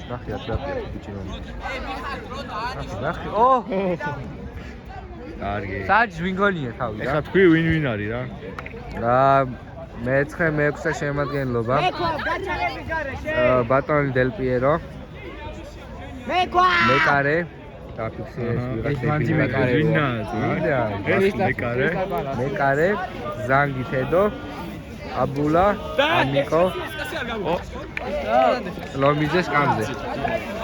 ნახე ბიჭო. ნახე. ო! კარგი. საჯ ვინ გონია თავი რა? ეხლა თქვი ვინ არის რა? მე-9 მე-6 შემადგენლობა. გაჩაღები გარეშე. ბატონი დელ პიერო. მეკარე. დაფიქსირეს ვიღაცები მეკარე. ზანგი თედო. აბულა, ანიკო. ლომიძეს კამზე.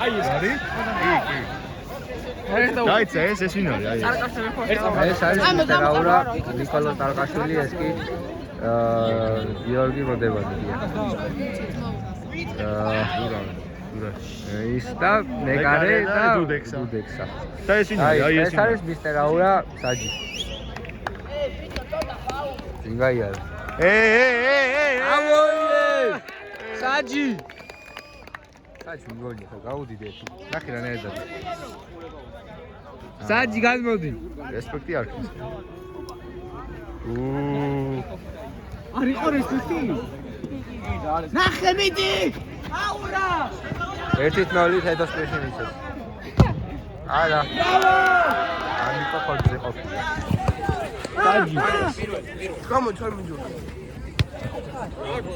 აი ეს არის? დაიცა ეს ვინ არის? აი ეს არის ტერაურა ნიკოლო ტარკაშვილი, ეს კი გიორგი მოდებადია. ის და მეკარე და დუდექსა. და ეს ვინ არის? აი ეს არის მისტერ აურა საჯი. ზინგაია. ამოიე! საჯი! საჯი მიგონია ხო გაუდიდე თუ. ნახე რა ნაერდად. საჯი გადმოდი. რესპექტი არ ქნის. არ იყო რესპექტი? ნახე მიდი! აურა! 1-0 თედოს პრეში მისცეს. არა. ანიკო ხოლმე ყოფილი. საჯი. კომო ჩორმი ჯო.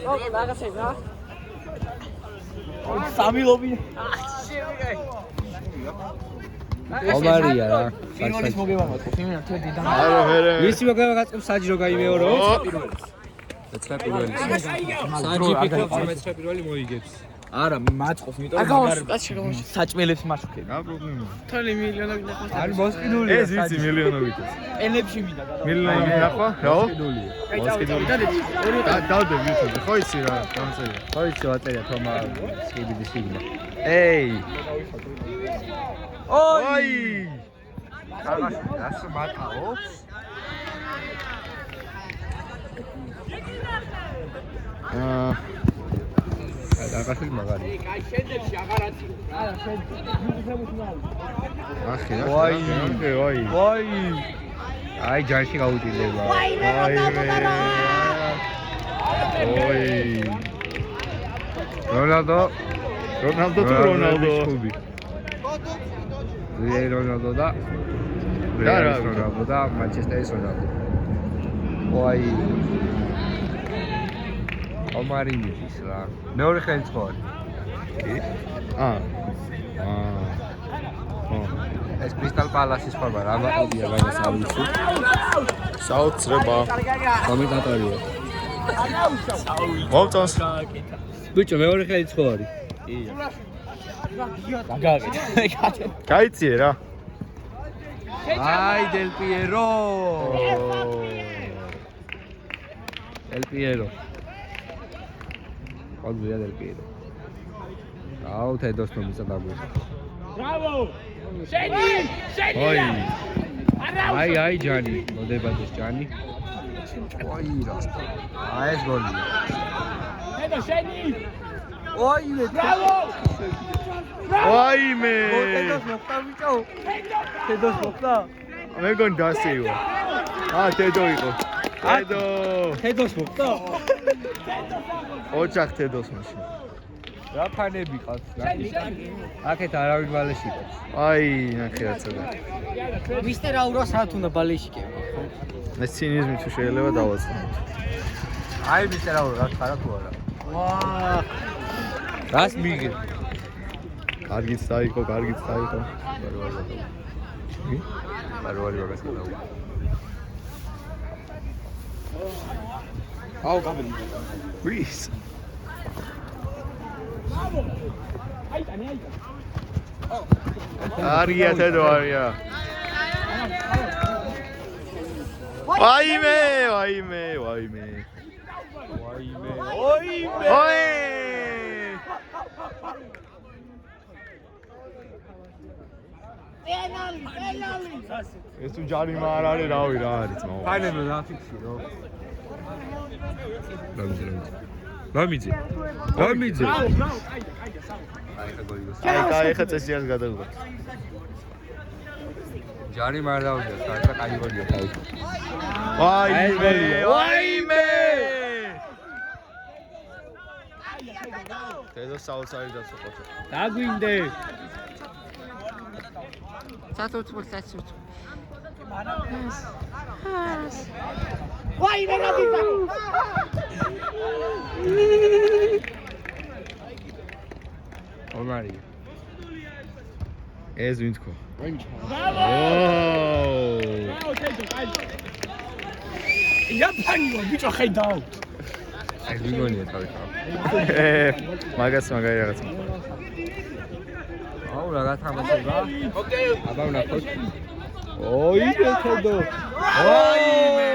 ო, რაღაცა რა. სამი ლობი. ომარია რა. პირველის მოგევამო, ხიმენა თედი და. არა. მისი მოგევა გაწყობს საჯი რო გაიმეორო. მეცხრე პირველი. საჯი ფიქრობს მეცხრე პირველი მოიგებს. არა, მაწყობს, იმიტომ საჭმელებს მაშუქები. რა პრობლემა? თოლი მილიონობით ნახვა. არის მოსყიდული. ეს ვიცი მილიონობით. პენებში მინდა. მილიონობით ნახვა? რა? მოსყიდულია. დავდე YouTube-ზე. ხო იცი რა, დამწერია. ხო იცი ვაწერია თომა სკიბიდი სიგმა. ეი! ოი! რას მათაობს? დაგასული მაგარი. აი შენდებში აღარაცი. არა, შენ მიუღებუს მალ. ახი რა. ვაი. აი ჯანში გაუტილება. ვაი მე. რონალდო თუ რონალდო. რონალდო და რონალდო და მანჩესტერის რონალდო. ვაი. ომარი მიდის რა. მეორე ხელით ხო არის? კი. ეს კრისტალ პალასის ფორმა რა მაყიდია განა სავიცი. საოცრება. კომენტატორია. მოვწონს. ბიჭო მეორე ხელით ხო არის? კი. გაიციე რა. აი დელ პიერო. დელ პიერო. ყოდია დელ პიერო. აუ თედოს თუ მისა დაგვიწყო. ბრავო! შენი! აი ჯანი, მოდებადეს ჯანი. ოი რა. აი ეს გოლია. თედო შენი! ოიმე. ბრავო! ვაიმე! თედოს მოხდა ბიჭო. თედოს მოხდა. მეგონი დასეივა. თედო იყო. თედოს მოხდა. ოჯახ თედოს მაშინ. რა ფანები ყავს რა? აქეთ არავინ ბალეში ყავს. აი, ნახე რაცა და. მისტერ აურას რა თუნდა ბალეში კება? ეს ცინიზმი თუ შეიძლება დავაწყოთ. აი მისტერ აურა რა ხარა თუ არა? ვაა! რას მიიღე? კარგიც დაიყო. ბარვარი ვაგას გადაუ. აუ გაბელი. ვის? არია თედო არია. ვაიმე. პენალი. ეს თუ ჯარიმა არ არის, რავი რა არის მოვა. ფაინელო დაფიქსირო. ლომიძე. აი ხა წესიას გადავიღოთ. ჯარი მარ დაუძია, საერთოდ კაი გოლია თავი. ვაიმე. დედო საოცარი დაცვა ყოჩა. დაგვინდე. ვაი მე გადიდა. ომარი. ეს ვინ თქო? ბრავო! იაპონია ბიჭო ხედავ. ეს ვიგონია თავი. მაგას მაგარი რაღაცა. აუ რა გათამაშება? ოკეი. აბა ვნახოთ. ოი ხედო. ოი მე.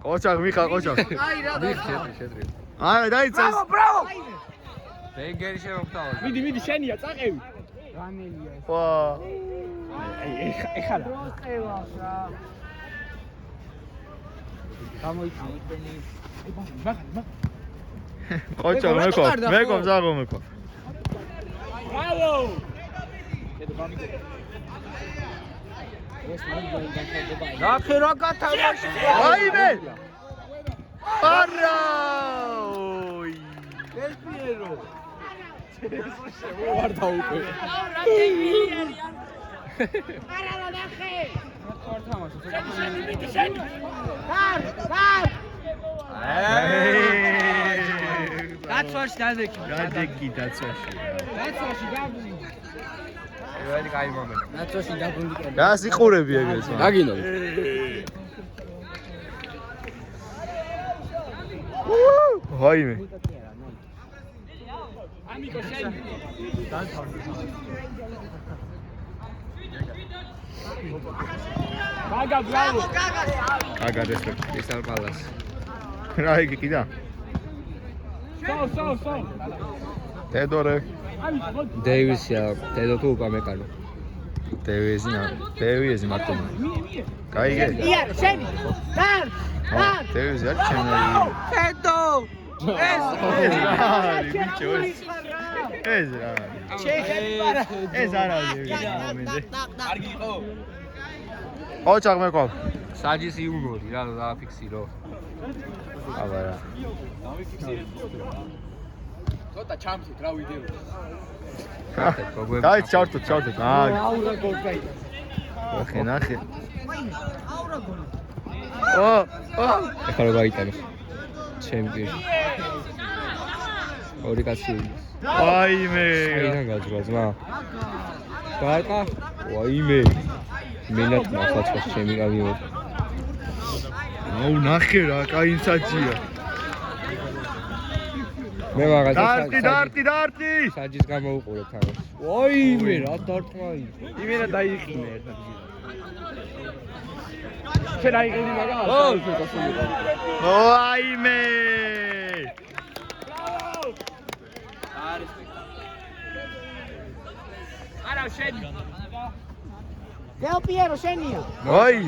ყოჩა მიხა ყოჩა. აი რა და. შედრი. არა დაიწეს. ბრავო! ბენგერი შემოგთავაზა. მიდი შენია წაყევი. რანელია ეს. ვა. აი ეხლა. პროყევას რა. გამოიწვიე. მაგ. ყოჩა მეკო ზაღო მეკო. ბრავო! ნახე რა გათამაშე. აიმე. არა! ოი. ეს პიერო. შემოვარდა უკვე. არა ნახე. არ თამაშობს. დაცვაში დადექი. დაცვაში. დაცვაში გაგვი. ევრადი კაი მომენტი. დაცვაში დაგვინდი. რა სიყურები ეგრეს მაგ. დაგინო. ვაიმე. ამიკო შენ. გაგა ბრავო. აგა რესპექტ. ისალ პალას. რა იგი კიდა? სო. დედორე. დეივისია, დედო თუ უპამეკანო. დევიზი მარტო. გაიგე? იარ შენ. დარ. დევიზი არ ჩემი. დედო! ეს ბიჭო ეს რა ეს არა მომენტი კარგი იყო ყოჩა მეკო საჯის იუმორი რა დააფიქსირო აბა რა ცოტა ჩამწით რა ვიდეო გაი ჩავტო აა აურა გოლკაი ნახე აურა გოლი ეხლა რა გაიტანო ჩემპიონი ორი კაცი ვაიმე აიდან გაძღვა ძმა გააკა ვაიმე მენად ნახაცხოს ჩემი გავიმოთ აუ ნახე რა კაი ინსაჯია მე მაგას დარტი საჯის გამოუყურე თავს ვაიმე რა დარტყმაი იმენა დაიყინე ერთად შენ აიყინე მაგას ვაიმე არა შენ დელ პიერო შენია ოი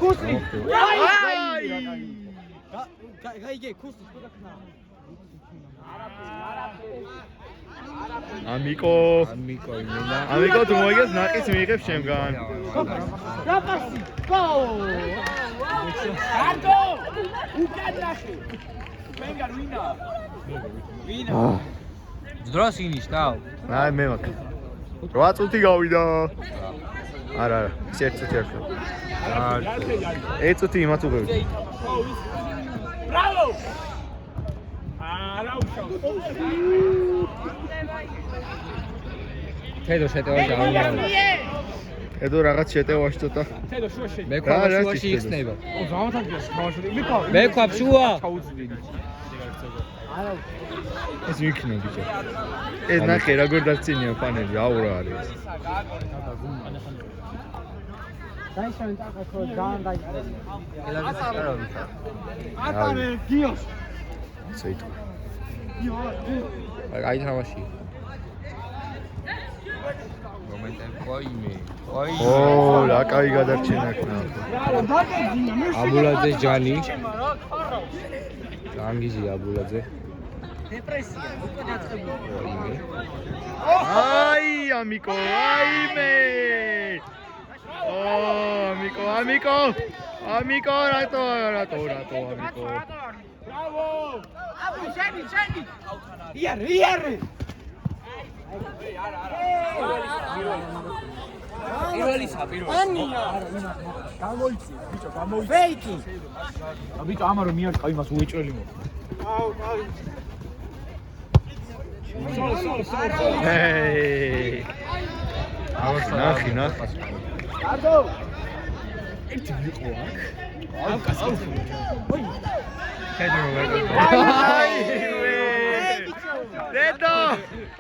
კუსი გაიგე კუსი ამიკო იმენა ამიკო თუ მოიგეს ნაკის მიიღებს შემგან რაპასი გო არტო უკადრაში მენგარ ვინა დროს ინიშნავ აი მე მაგ 8 წუთი გავიდა არა 1 წუთი აქვს წუთი იმათ უღებ ბრავო არა უშავ თედო შეტევაში აღარ ედო რაღაც შეტევაში ცოტა თედო შუაში მე ქვაბშუაში იხსნება გამათაგია თამაშობდი მე ქვაბშუა ჩაუძვიდი ეს ვიქნა ბიჭო ეს ნახე როგორ დაცინია ფანები აუ რა არის დაიშავენ ტაკას ხო ძალიან დაიწყე ატარე გიოს ცეიტო აი თამაში მომენტები ვაიმე ო რა კაი გადარჩენა ქნა აბულაძე ჯანი ანგიზი აბულაძე დეპრესია უკვე დაწყებული აი ამიკო აიმე ამიკო, რატო, ამიკო. Bravo! Abu, შენი. იარე. ანია. გამოიწი, ბიჭო, გამოიწი. ფეიკი. ბიჭო, ამარო მიარყა იმას უეჭველი მო. აუ. ჰეი. ნახი. არტო. ერთი ვიყო აქ. აუ, კაცო. ოი.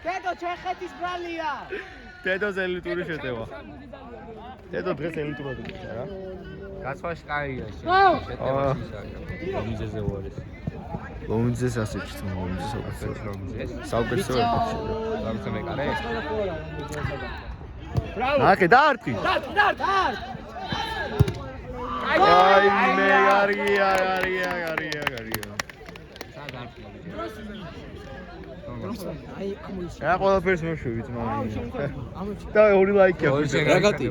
დედო, ჩეხეთის ბრალია. დედოზე ელიტური შეტევა. დედო დღეს ელიტურად იქცა რა. გასვაში კაია შეტევაში ისაა. ლომიძეზე უარეს. ლომიძეს ასე ჩით ლომიძეს. საუკეთესო. ლამცა მეკარე. ბრავო. აკე დაარტი. აი მე გარია. რა ყველაფერს მეშვევით მაგრამ. და ორი ლაიქი აქვს. რაგატი.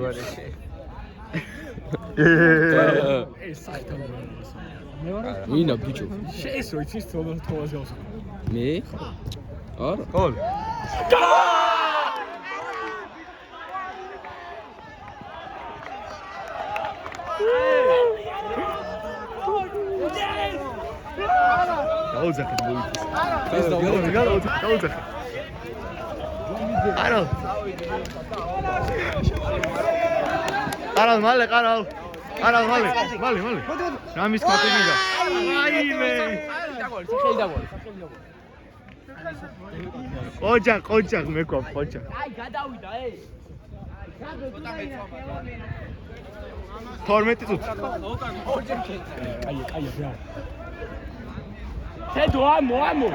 ვინა ბიჭო? შეესრო იცის თოვაზე ავსო. მე? არა. გოლ. დაუძახეთ მოიწეს. ეს დაუძახეთ. ყარალ მალე. რამის კაპიტანია. აიმე. ხელი დაგვალ. ოჯახ მე ყო ოჯახ. აი გადავიდა 12 წუთი. აი რა. თედო ამო.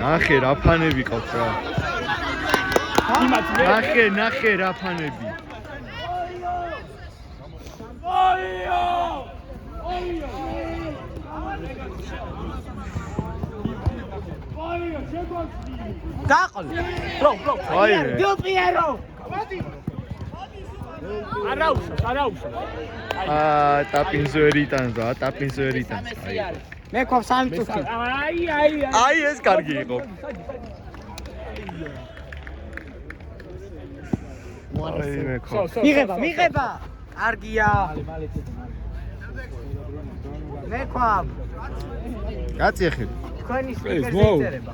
ნახე რა ფანები ყავს რა. იმათ მე. ნახე რა ფანები. გაყოლ. ბრო. აიმე. დიოპიერო. არაუშო. ტაპინს ვერ იტანს. მე ყავს 3 წუთი. აი ეს კარგი იყო. აიმე ხო. მიღება. კარგია. მე ყავ. გაწიეხი. თქვენი სპიკერზე იწერება.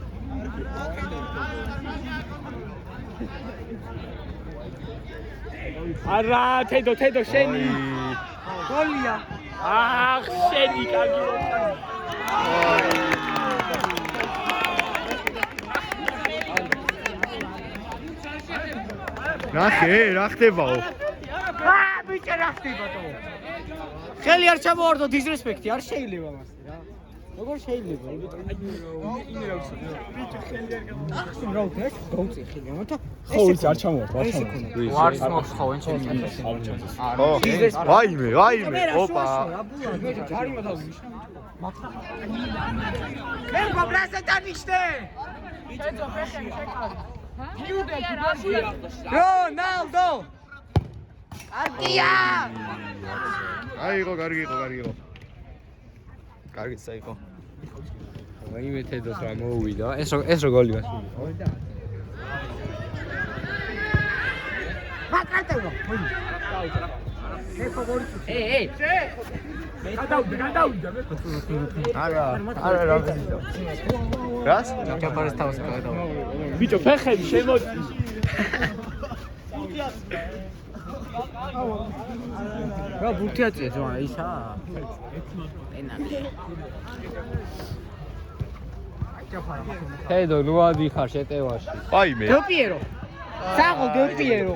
არა, თედო შენი. გოლია. აх, შენი კარგი მოყავი. ნახე, რა ხდებაო? ბიჭო, რა ხდებაო? ხელი არ ჩამოვარდო, დისრესპექტი არ შეიძლება მას რა. როგორ შეიძლება? ინე რა ვსა. ბიჭო, ხელი არ გადაახსნა. რა უკვე ეს დაუწიხილი, მაგრამ ხო ის არ ჩამოვარდო, ვარც მოხხოვენ ჩემი. ხო. აიმე, ოპა. მე ჯარი მოთავი. მე გობრასე დანიშნე. ბიჭო, ფეხი შეკარი. რონალდო. კარგია. კარგი იყო. კარგი საიყო. ვაიმე თედოს რა მოუვიდა. ეს რო გოლი გასული. მაკრატევო. ეი. გადავიდა მე. არა რა გიზა. რას? ჩაფარეს თავს გადავა. ბიჭო, ფეხები შემოწი. რა ბურთიაწია ძმა ისა? პენალი. თედო ნუ ადიხარ შეტევაში. აიმე. დიოპიერო. საღო დიოპიერო.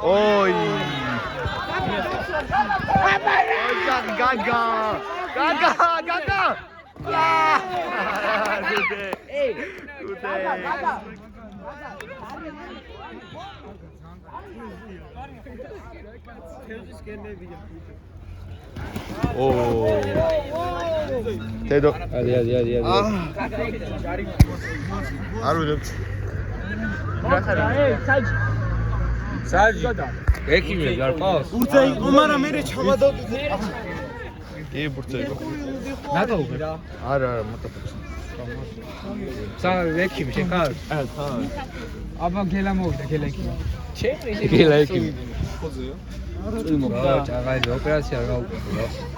ოი. გაგა. ეი. გაგა. თედო. ადი. არ ვიღებთ. საჯი ექიმი გარყავს ბურთე იყო მაგრამ მე ჩავადო კი ბურთე იყო ნატო რა არა მოტოფოქს სა ექიმი შეხარ აბა გელა მოვიდა გელა ექიმი გელა ექიმი მოგდა ჭაღაი ოპერაცია რა უკეთო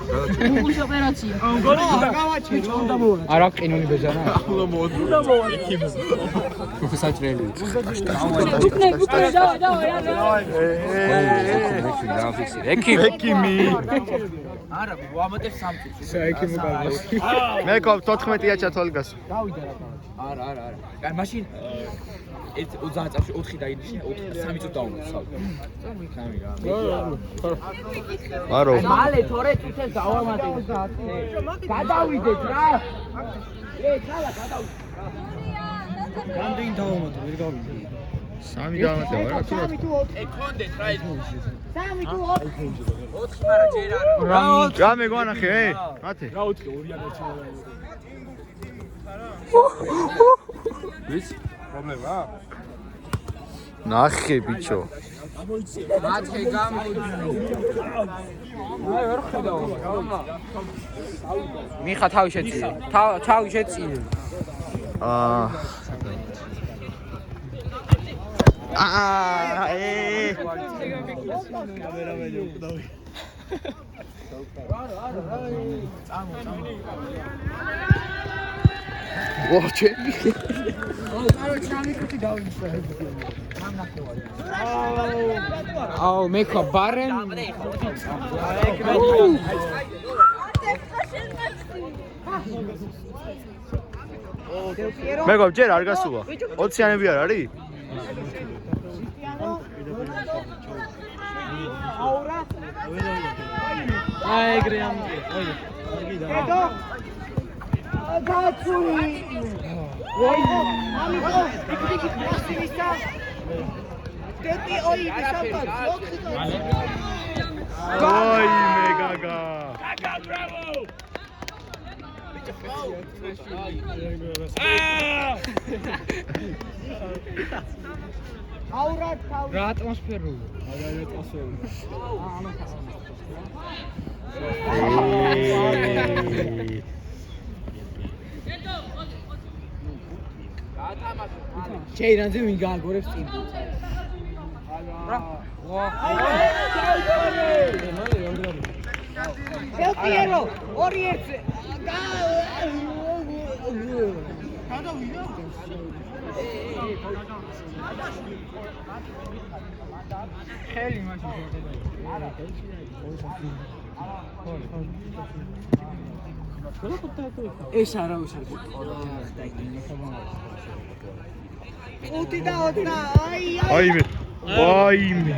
გულის ოპერაცია. გოლი გავაჩერე უნდა მოვა არა ყინული ბეჟანა უნდა მოვა ექიმს საჭრელი ექიმი არა ვამატებ სამწუთს ექიმი გავს მეკო 14-ია ჩათვალე გასო გავიდა რა არა. აი მაშინ 30 წამში 4 დაინიშნა 3 წუთი დაუმოწავ. მარო მალე თორე წუთს დავამატებ გადავიდეთ რა ჩალა გადავიდეთ რამდენი დავამატე ვერ გავიდე 3 დავამატება რა თუ 3 თუ 4 ეკონდეთ რა ეს 3 თუ 4 4 მაგრამ ჯერ არ რა მეგვანახე მათე რა 4 2-იან ვის პრობლემა ნახე ბიჭო მათე გამოიძინე აი ვერ ხედავ მიხა თავი შეწიე თავი შეწიე აუ მეკო ბარენ მეგო ჯერ არ გასულა 20-იანები არ არის აი ეგრე ამბე ედო გაცული ვაი ამიგო იქ მასივისა დეტი ოი ბისაპად ოი მეგაგა გაგა ბრავო აურა თავი რა ატმოსფეროა შეიძლება ვინ გააგორებს წინ პიერო 2-1 გადავიდა ხელი მაშინ ეს არა უშავდა უთი და 20 აიმე აიმე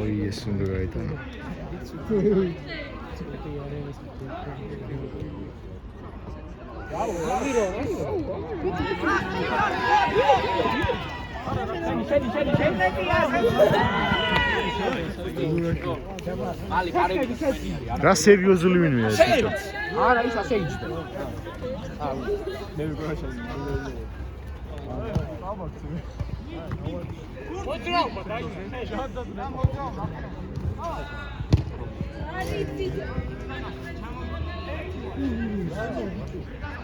ოი ეს უნდა გაიტანა რა სერიოზული ვინმე ეს ბიჭო არა ის ასე იჭდა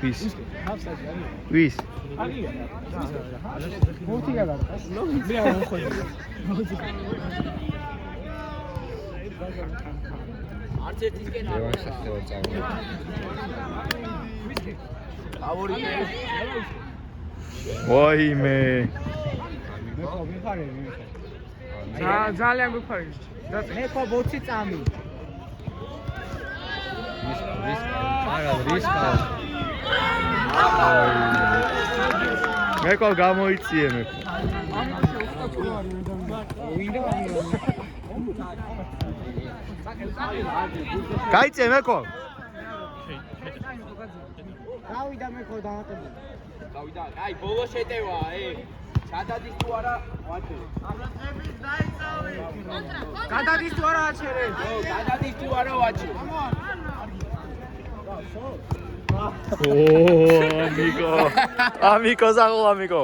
ვის ვის მოვთი გადარყას მე არ მოხვედი არც ერთისკენ არ რა სახეო წავა ფავორიტი ვაიმე მე ხო მიხარები ძალიან გიფარები მე ხო ბოცი წამი რისკა მეკო გამოიწიე მე გაიწე მეკო გავიდა მე ხო დაატები გავიდა აი ბოლო შეტევა გადადის თუ არა ვაჩე გადადის თუ არა აჩერე გადადის თუ არა ვაჩე ამიკო. ამიკო ზაღო ამიკო.